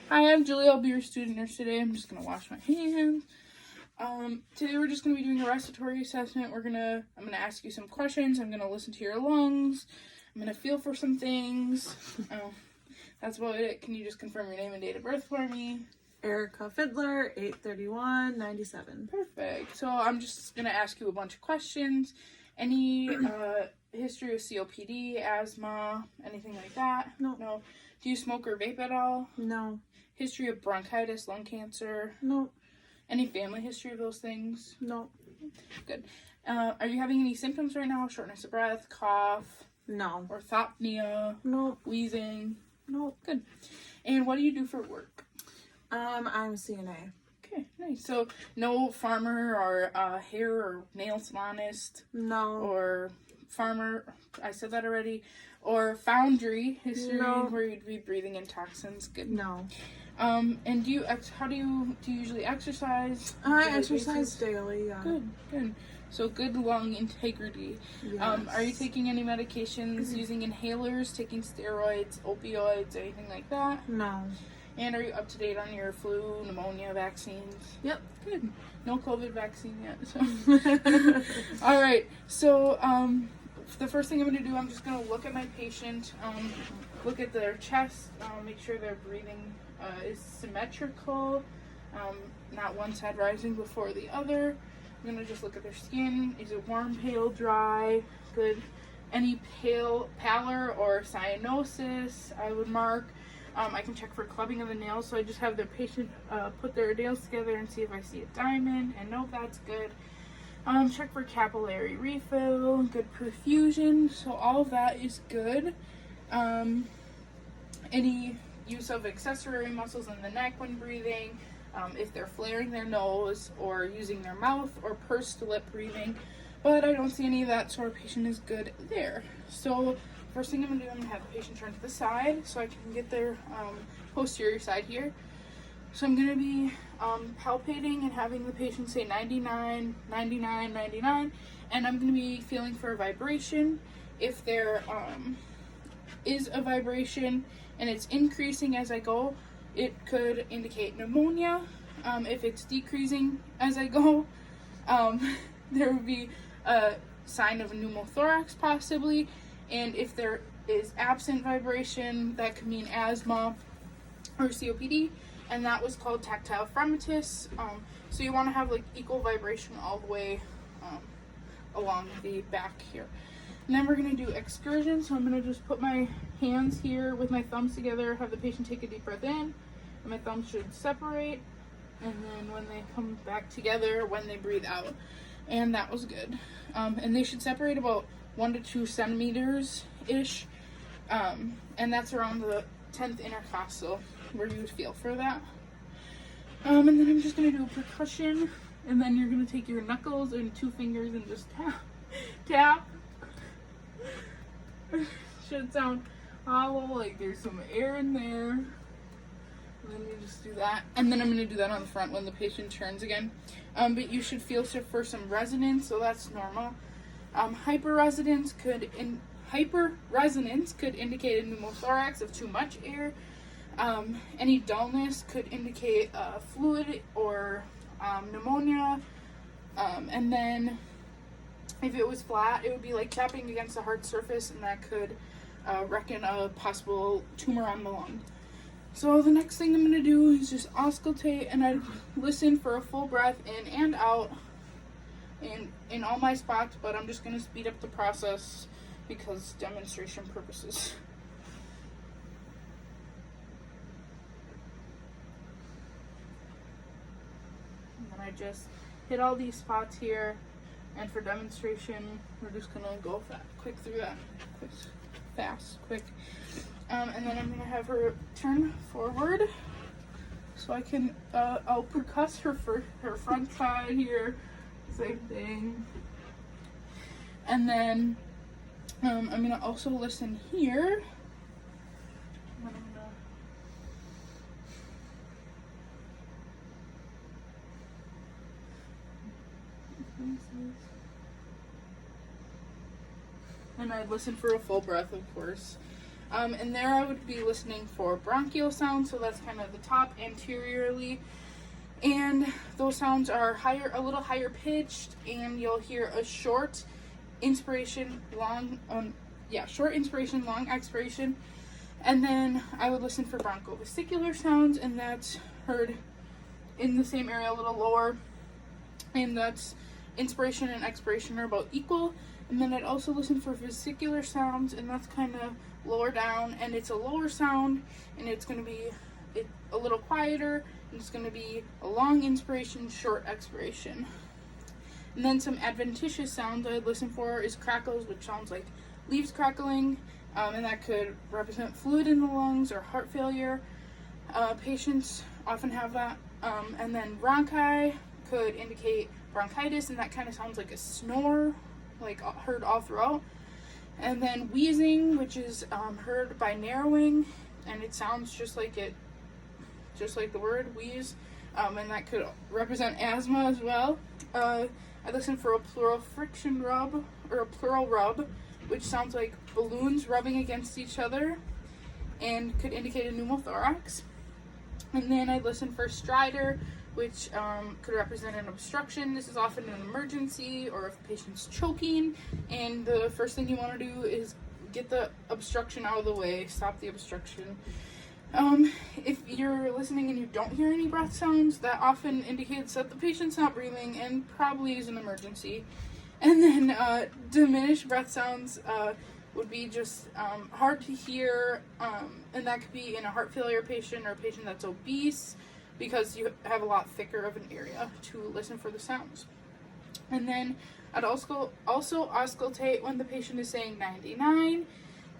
Hi, I'm Julie. I'll be your student nurse today. I'm just going to wash my hands. Today we're just going to be doing a respiratory assessment. I'm going to ask you some questions. I'm going to listen to your lungs. I'm going to feel for some things. That's about it. Can you just confirm your name and date of birth for me? Erica Fiddler, 8/31/97. Perfect. So I'm just going to ask you a bunch of questions. Any history of COPD, asthma, anything like that? No. No. Do you smoke or vape at all? No. History of bronchitis, lung cancer? No. Any family history of those things? No. Good. Are you having any symptoms right now? Shortness of breath, cough, No. orthopnea, No. wheezing? No. Good. And what do you do for work? I'm a CNA. Okay, nice. So no farmer or hair or nail salonist No. or farmer, I said that already, or foundry history where you'd be breathing in toxins. Good. No. And do you usually exercise? I exercise daily, yeah. Good. So good lung integrity. Yes. Are you taking any medications, using inhalers, taking steroids, opioids, anything like that? No. And are you up to date on your flu, pneumonia vaccines? Yep. Good. No COVID vaccine yet. So. All right. So the first thing I'm going to do, I'm just going to look at my patient, look at their chest, make sure their breathing is symmetrical, not one side rising before the other. I'm going to just look at their skin. Is it warm, pale, dry? Good. Any pallor or cyanosis, I would mark. I can check for clubbing of the nails, so I just have the patient put their nails together and see if I see a diamond, and no, that's good. Check for capillary refill, good perfusion, so all of that is good. Any use of accessory muscles in the neck when breathing, if they're flaring their nose or using their mouth or pursed lip breathing, but I don't see any of that, so our patient is good there. So first thing I'm going to do, I'm going to have the patient turn to the side so I can get their posterior side here. So I'm going to be palpating and having the patient say 99, 99, 99, and I'm going to be feeling for a vibration. If there is a vibration and it's increasing as I go, it could indicate pneumonia. If it's decreasing as I go, there would be a sign of pneumothorax possibly. And if there is absent vibration, that could mean asthma or COPD, and that was called tactile phrenitis. So you want to have like equal vibration all the way along the back here. And then we're going to do excursion. So I'm going to just put my hands here with my thumbs together, have the patient take a deep breath in, and my thumbs should separate. And then when they come back together, when they breathe out. And that was good. And they should separate about 1 to 2 centimeters ish, and that's around the 10th intercostal where you would feel for that. And then I'm just going to do a percussion, and then you're going to take your knuckles and 2 fingers and just tap. Should sound hollow, like there's some air in there. And then you just do that, and then I'm going to do that on the front when the patient turns again. But you should feel for some resonance, so that's normal. Hyperresonance could indicate a pneumothorax of too much air. Any dullness could indicate fluid or pneumonia. And then if it was flat, it would be like tapping against a hard surface, and that could reckon a possible tumor on the lung. So the next thing I'm going to do is just auscultate, and I listen for a full breath in and out in all my spots, but I'm just going to speed up the process because demonstration purposes. And then I just hit all these spots here, and for demonstration, we're just going to go quick through that. Quick. And then I'm going to have her turn forward so I can, I'll percuss her front side here. Same thing. And then I'm going to also listen here. And I listen for a full breath, of course. And there I would be listening for bronchial sounds, so that's kind of the top anteriorly. And those sounds are a little higher pitched, and you'll hear a short inspiration, long expiration. And then I would listen for bronchovesicular sounds, and that's heard in the same area, a little lower. And that's inspiration and expiration are about equal. And then I'd also listen for vesicular sounds, and that's kind of lower down, and it's a lower sound, and it's going to be a little quieter, and it's going to be a long inspiration, short expiration. And then some adventitious sounds I'd listen for is crackles, which sounds like leaves crackling, and that could represent fluid in the lungs or heart failure. Patients often have that. And then bronchi could indicate bronchitis, and that kind of sounds like a snore, like heard all throughout. And then wheezing, which is heard by narrowing, and it sounds just like the word wheeze, and that could represent asthma as well. I listen for a pleural friction rub, or a pleural rub, which sounds like balloons rubbing against each other, and could indicate a pneumothorax. And then I listen for stridor, which could represent an obstruction. This is often an emergency, or if the patient's choking, and the first thing you want to do is get the obstruction out of the way, stop the obstruction. If you're listening and you don't hear any breath sounds, that often indicates that the patient's not breathing and probably is an emergency. And then diminished breath sounds would be just hard to hear, and that could be in a heart failure patient or a patient that's obese, because you have a lot thicker of an area to listen for the sounds. And then I'd also auscultate when the patient is saying 99,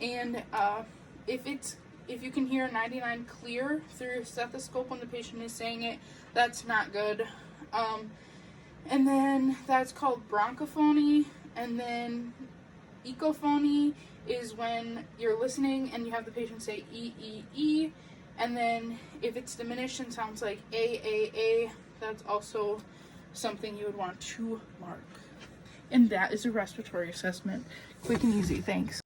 and if you can hear 99 clear through your stethoscope when the patient is saying it, that's not good. And then that's called bronchophony. And then echophony is when you're listening and you have the patient say E, E, E. And then if it's diminished and sounds like A, that's also something you would want to mark. And that is a respiratory assessment. Quick and easy. Thanks.